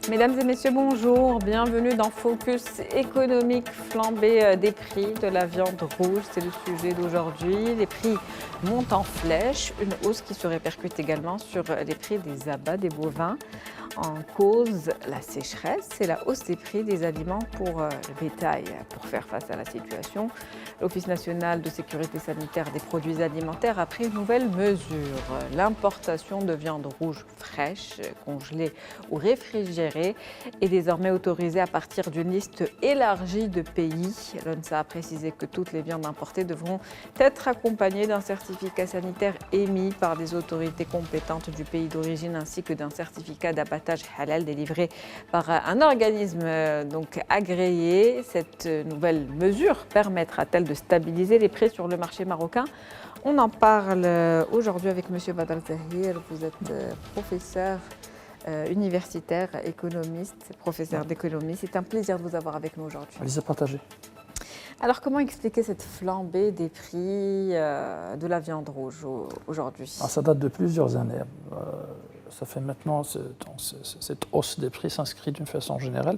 Mesdames et messieurs, bonjour. Bienvenue dans Focus économique, flambée des prix de la viande rouge. C'est le sujet d'aujourd'hui. Les prix montent en flèche, une hausse qui se répercute également sur les prix des abats des bovins. En cause, la sécheresse et la hausse des prix des aliments pour le bétail. Pour faire face à la situation, l'Office national de sécurité sanitaire des produits alimentaires a pris une nouvelle mesure. L'importation de viande rouge fraîche, congelée ou réfrigérée est désormais autorisée à partir d'une liste élargie de pays. L'ONSA a précisé que toutes les viandes importées devront être accompagnées d'un certificat sanitaire émis par les autorités compétentes du pays d'origine ainsi que d'un certificat d'abattage halal délivré par un organisme donc agréé. Cette nouvelle mesure permettra-t-elle de stabiliser les prix sur le marché marocain? On en parle aujourd'hui avec M. Badr Zahir. Vous êtes professeur universitaire, économiste, professeur d'économie. C'est un plaisir de vous avoir avec nous aujourd'hui. Plaisir partagé. Alors, comment expliquer cette flambée des prix de la viande rouge aujourd'hui? Ça date de plusieurs années. Ça fait maintenant, cette hausse des prix s'inscrit d'une façon générale.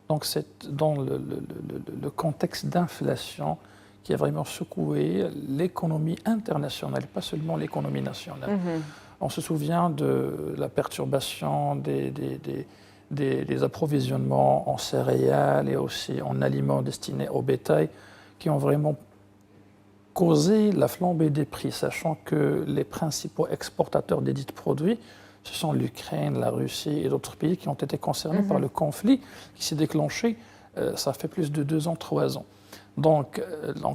Donc, c'est dans le contexte d'inflation qui a vraiment secoué l'économie internationale, pas seulement l'économie nationale. On se souvient de la perturbation des approvisionnements en céréales et aussi en aliments destinés au bétail qui ont vraiment causé la flambée des prix, sachant que les principaux exportateurs des dits produits, ce sont l'Ukraine, la Russie et d'autres pays qui ont été concernés par le conflit qui s'est déclenché, ça fait plus de 2 ans, 3 ans. Donc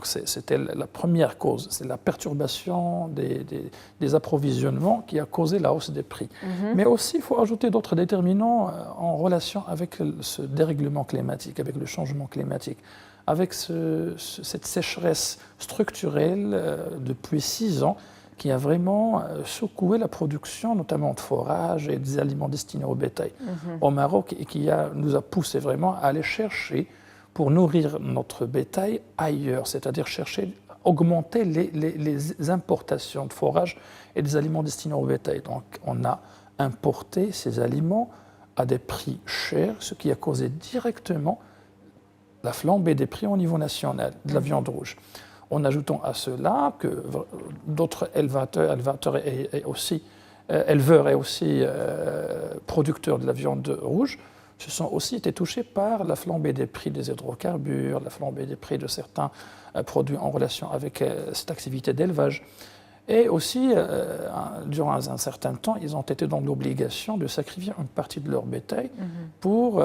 c'était la première cause, c'est la perturbation des approvisionnements qui a causé la hausse des prix. Mais aussi, il faut ajouter d'autres déterminants en relation avec ce dérèglement climatique, avec le changement climatique, avec cette sécheresse structurelle depuis 6 ans qui a vraiment secoué la production, notamment de fourrage et des aliments destinés au bétail au Maroc, et qui nous a poussé vraiment à aller chercher pour nourrir notre bétail ailleurs, c'est-à-dire chercher à augmenter les importations de fourrage et des aliments destinés au bétail. Donc on a importé ces aliments à des prix chers, ce qui a causé directement la flambée des prix au niveau national de la viande rouge. En ajoutant à cela que d'autres éleveurs et aussi producteurs de la viande rouge se sont aussi été touchés par la flambée des prix des hydrocarbures, la flambée des prix de certains produits en relation avec cette activité d'élevage. Et aussi, durant un certain temps, ils ont été dans l'obligation de sacrifier une partie de leur bétail pour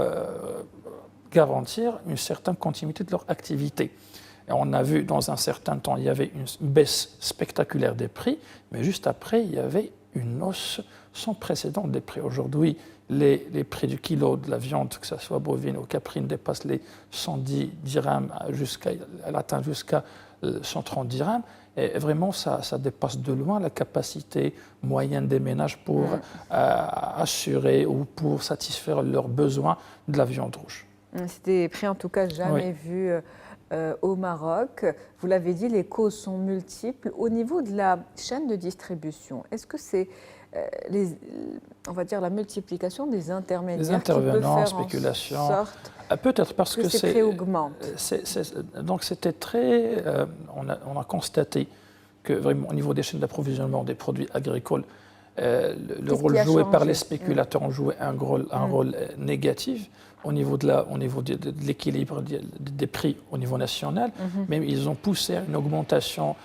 garantir une certaine continuité de leur activité. Et on a vu dans un certain temps, il y avait une baisse spectaculaire des prix, mais juste après, il y avait une hausse sans précédent des prix. Aujourd'hui, les prix du kilo de la viande, que ce soit bovine ou caprine, dépassent les 110 dirhams, elle atteint jusqu'à 130 dirhams. Et vraiment, ça dépasse de loin la capacité moyenne des ménages pour assurer ou pour satisfaire leurs besoins de la viande rouge. C'est des prix en tout cas jamais vus au Maroc. Vous l'avez dit, les causes sont multiples. Au niveau de la chaîne de distribution, est-ce que c'est on va dire la multiplication des intermédiaires, les intervenants, qui peut faire spéculation, en sorte peut-être parce que ces prix augmentent. Donc c'était très, on a constaté que vraiment au niveau des chaînes d'approvisionnement des produits agricoles, le rôle joué par les spéculateurs ont joué un rôle négatif au niveau de l'équilibre des prix au niveau national. Même ils ont poussé à une augmentation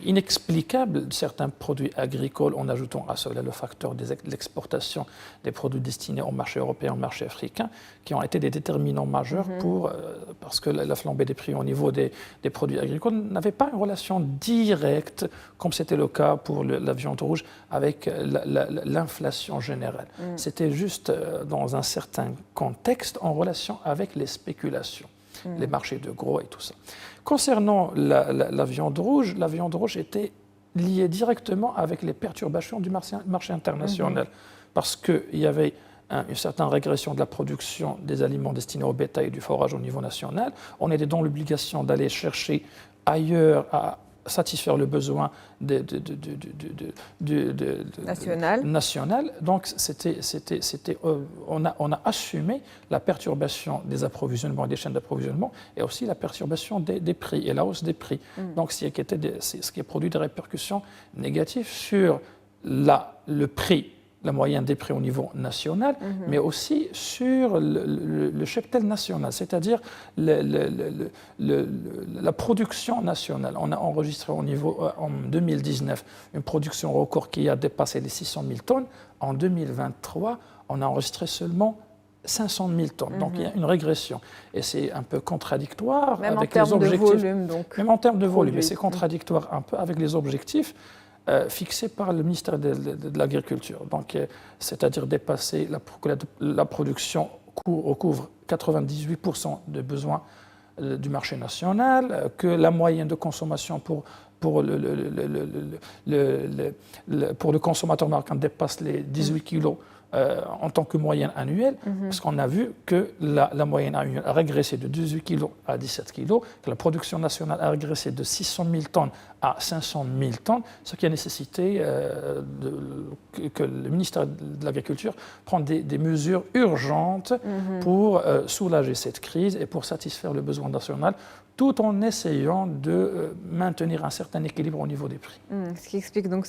inexplicable de certains produits agricoles en ajoutant à cela le facteur de l'exportation des produits destinés au marché européen, au marché africain, qui ont été des déterminants majeurs parce que la flambée des prix au niveau des produits agricoles n'avait pas une relation directe, comme c'était le cas pour la viande rouge, avec l'inflation générale. C'était juste dans un certain contexte en relation avec les spéculations, les marchés de gros et tout ça. Concernant la viande rouge était liée directement avec les perturbations du marché international, parce qu'il y avait une certaine régression de la production des aliments destinés au bétail et du forage au niveau national. On était dans l'obligation d'aller chercher ailleurs à satisfaire le besoin national. Donc, on a assumé la perturbation des approvisionnements et des chaînes d'approvisionnement et aussi la perturbation des prix et la hausse des prix. Donc, ce qui a produit des répercussions négatives sur le prix, la moyenne des prix au niveau national, mais aussi sur le cheptel national, c'est-à-dire la production nationale. On a enregistré en 2019 une production record qui a dépassé les 600 000 tonnes. En 2023, on a enregistré seulement 500 000 tonnes. Donc il y a une régression. Et c'est un peu contradictoire avec les objectifs. Même en termes de volume, et c'est contradictoire un peu avec les objectifs fixé par le ministère de l'Agriculture. Donc, c'est-à-dire dépasser la production recouvre 98% des besoins du marché national, que la moyenne de consommation pour le consommateur marocain dépasse les 18 kilos en tant que moyenne annuelle, parce qu'on a vu que la moyenne annuelle a régressé de 18 kg à 17 kg, que la production nationale a régressé de 600 000 tonnes à 500 000 tonnes, ce qui a nécessité que le ministère de l'Agriculture prenne des mesures urgentes pour soulager cette crise et pour satisfaire le besoin national, tout en essayant de maintenir un certain équilibre au niveau des prix. Ce qui explique donc